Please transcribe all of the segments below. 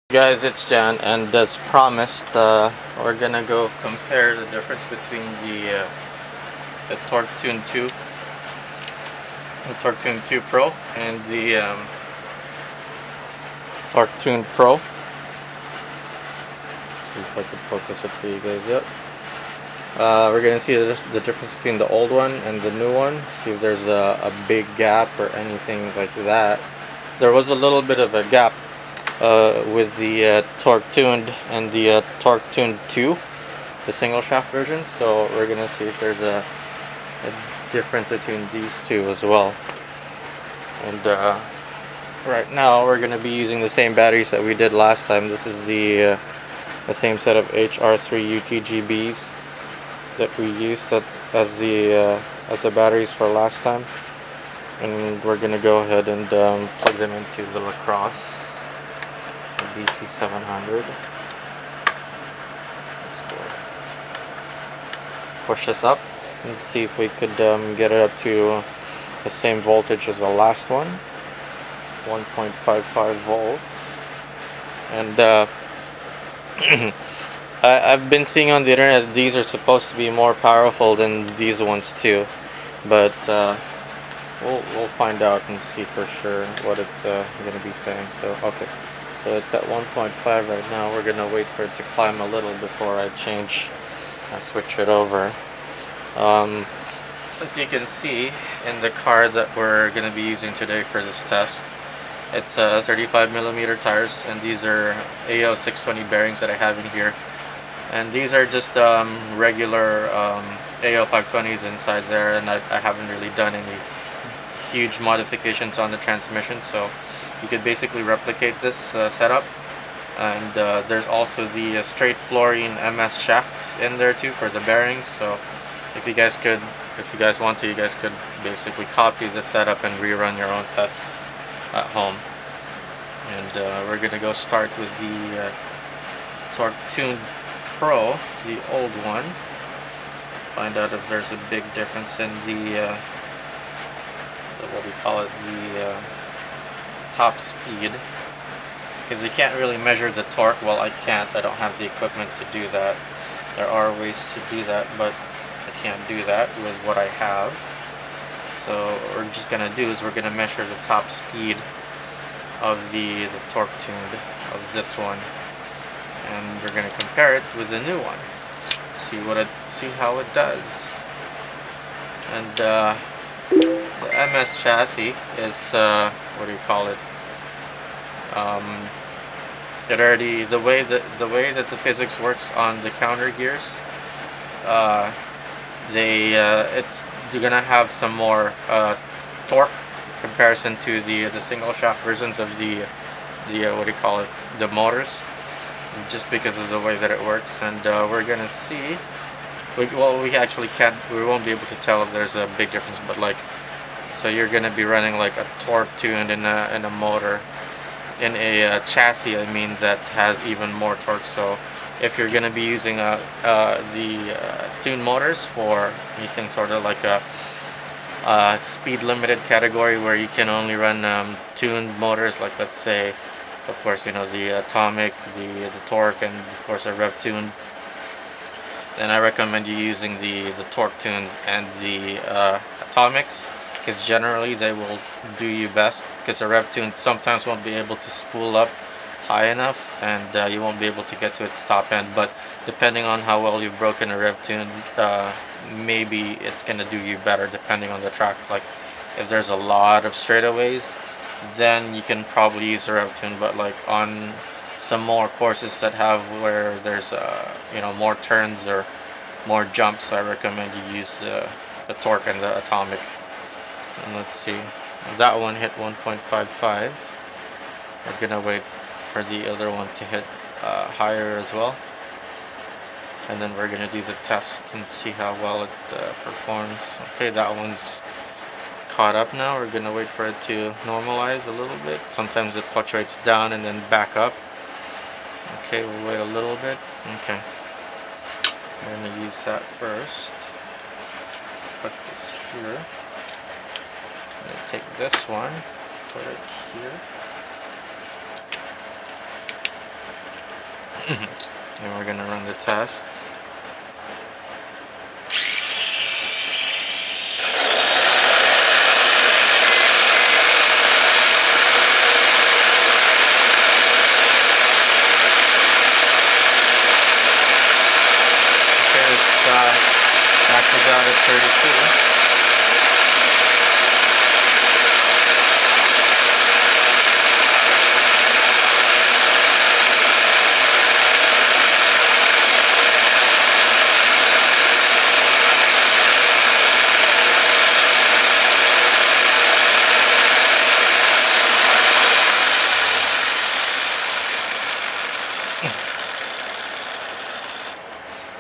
Guys, it's Jan, and as promised, we're gonna go compare the difference between the Torque Tune 2, the Torque Tune 2 Pro, and the Torque Tune Pro. Let's see if I can focus it for you guys. Yep. We're gonna see the difference between the old one and the new one. See if there's a big gap or anything like that. There was a little bit of a gap with the Torque Tuned and the Torque Tuned 2, the single shaft version. So we're gonna see if there's a difference between these two as well. And right now we're gonna be using the same batteries that we did last time. This is the same set of HR3 UTGBs that we used as the batteries for last time. And we're gonna go ahead and plug them into the Lacrosse BC700. Let's go push this up and see if we could get it up to the same voltage as the last one, 1.55 volts. And I've been seeing on the internet these are supposed to be more powerful than these ones too, but we'll find out and see for sure what it's going to be saying. So okay. So it's at 1.5 right now. We're gonna wait for it to climb a little before I switch it over. As you can see in the car that we're gonna be using today for this test, it's 35mm tires, and these are AO 620 bearings that I have in here. And these are just regular AO 520s inside there, and I haven't really done any huge modifications on the transmission, so you could basically replicate this setup. And there's also the straight fluorine MS shafts in there too for the bearings. So if you guys want to, you guys could basically copy the setup and rerun your own tests at home. And we're gonna go start with the Torque Tune Pro, the old one. Find out if there's a big difference in the what do you call it, the top speed, because you can't really measure the torque. Well, I don't have the equipment to do that. There are ways to do that, but I can't do that with what I have. So what we're just gonna do is we're gonna measure the top speed of the Torque Tuned of this one, and we're gonna compare it with the new one, see how it does. And the MS chassis is what do you call it? It already the way that the physics works on the counter gears, you're gonna have some more torque comparison to the single shaft versions of the what do you call it, the motors, just because of the way that it works. And we're gonna see. We actually we won't be able to tell if there's a big difference, but like, so you're gonna be running like a Torque Tuned in a motor, in a chassis, I mean, that has even more torque. So if you're gonna be using the tuned motors for anything sort of like a speed limited category where you can only run tuned motors, like let's say, of course, you know, the atomic, the torque, and of course a rev tuned, then I recommend you using the Torque Tunes and the atomics, because generally they will do you best, because the rev tune sometimes won't be able to spool up high enough, and you won't be able to get to its top end. But depending on how well you've broken a rev tune, maybe it's gonna do you better depending on the track. Like if there's a lot of straightaways, then you can probably use a rev tune. But like on some more courses that have where there's more turns or more jumps, I recommend you use the torque and the atomic. And let's see, that one hit 1.55. We're gonna wait for the other one to hit higher as well, and then we're gonna do the test and see how well it performs. Okay, that one's caught up now. We're gonna wait for it to normalize a little bit. Sometimes it fluctuates down and then back up. Okay, we'll wait a little bit. Okay, I'm gonna use that first. Put this here. I'm gonna take this one, put it here. And we're gonna run the test. Maxes out at 32.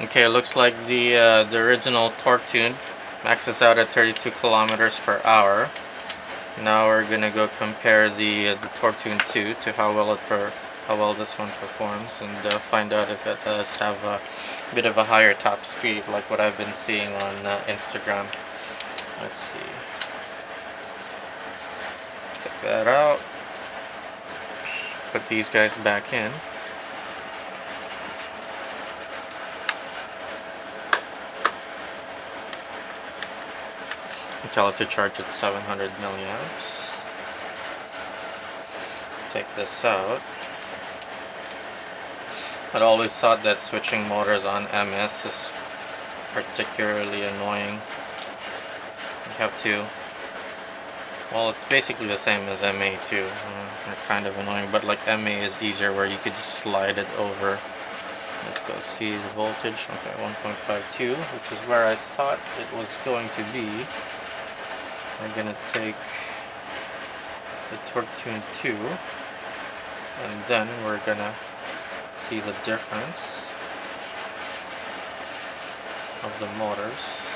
Okay, it looks like the original torque tune maxes out at 32 kilometers per hour. Now we're gonna go compare the torque tune 2 to how well this one performs, and find out if it does have a bit of a higher top speed like what I've been seeing on Instagram. Let's see. Take that out. Put these guys back in. Tell it to charge at 700 milliamps. Take this out. I'd always thought that switching motors on MS is particularly annoying. You have to, well, it's basically the same as MA too. They're kind of annoying, but like MA is easier where you could just slide it over. Let's go see the voltage. Okay, 1.52, which is where I thought it was going to be. We're gonna take the torque tune 2, and then we're gonna see the difference of the motors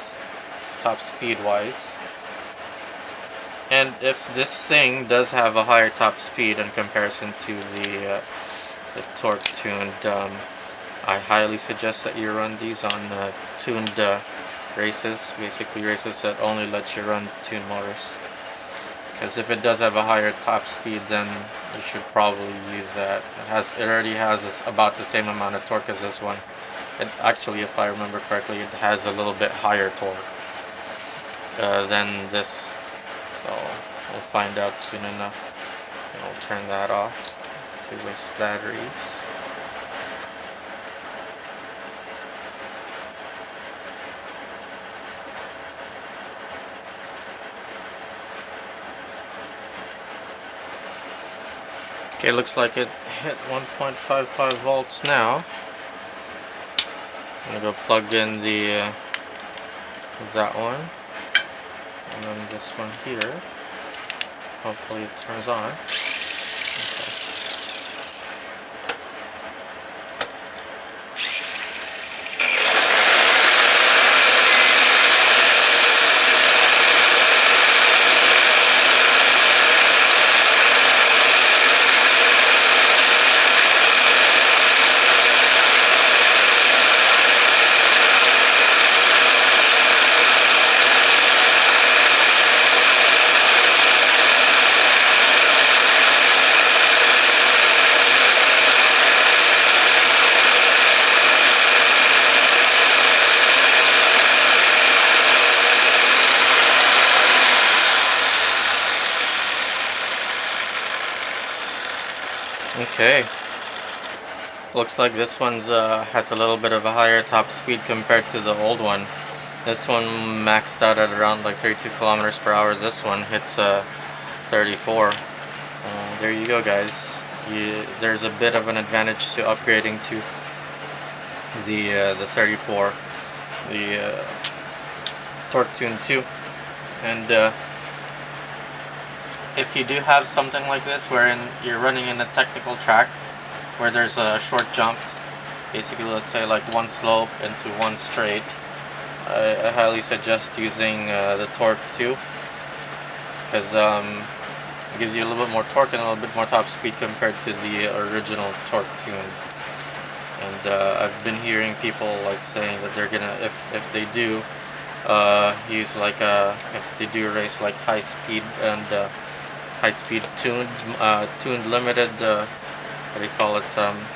top speed wise, and if this thing does have a higher top speed in comparison to the torque tuned, I highly suggest that you run these on tuned races, basically races that only let you run tuned motors, because if it does have a higher top speed, then you should probably use that. It already has about the same amount of torque as this one. It actually, if I remember correctly, it has a little bit higher torque than this, so we'll find out soon enough. And I'll turn that off to waste batteries. Okay, looks like it hit 1.55 volts now. I'm gonna go plug in the that one, and then this one here. Hopefully it turns on. Okay, looks like this one's has a little bit of a higher top speed compared to the old one. This one maxed out at around like 32 kilometers per hour. This one hits 34. There you go, guys. There's a bit of an advantage to upgrading to the 34, the torque tune 2, and if you do have something like this wherein you're running in a technical track where there's short jumps, basically let's say like one slope into one straight, I highly suggest using the torque 2, because it gives you a little bit more torque and a little bit more top speed compared to the original torque tune. And I've been hearing people like saying that they're gonna, if they do use like if they do race like high speed and high speed tuned limited what do you call it,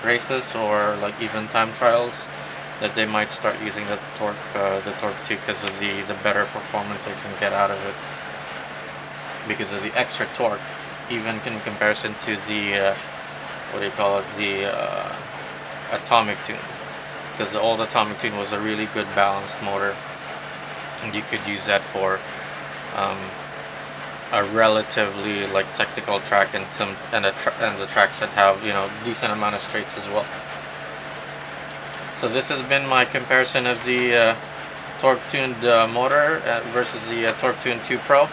races or like even time trials, that they might start using the torque 2 because of the better performance they can get out of it, because of the extra torque, even in comparison to the what do you call it, the atomic tune, because the old atomic tune was a really good balanced motor, and you could use that for a relatively like technical track and the tracks that have, you know, decent amount of straights as well. So this has been my comparison of the torque tuned motor versus the torque tune 2 Pro,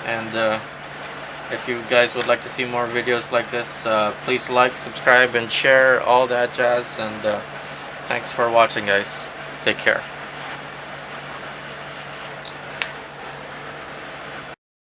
and if you guys would like to see more videos like this, please like, subscribe, and share, all that jazz. And thanks for watching, guys. Take care.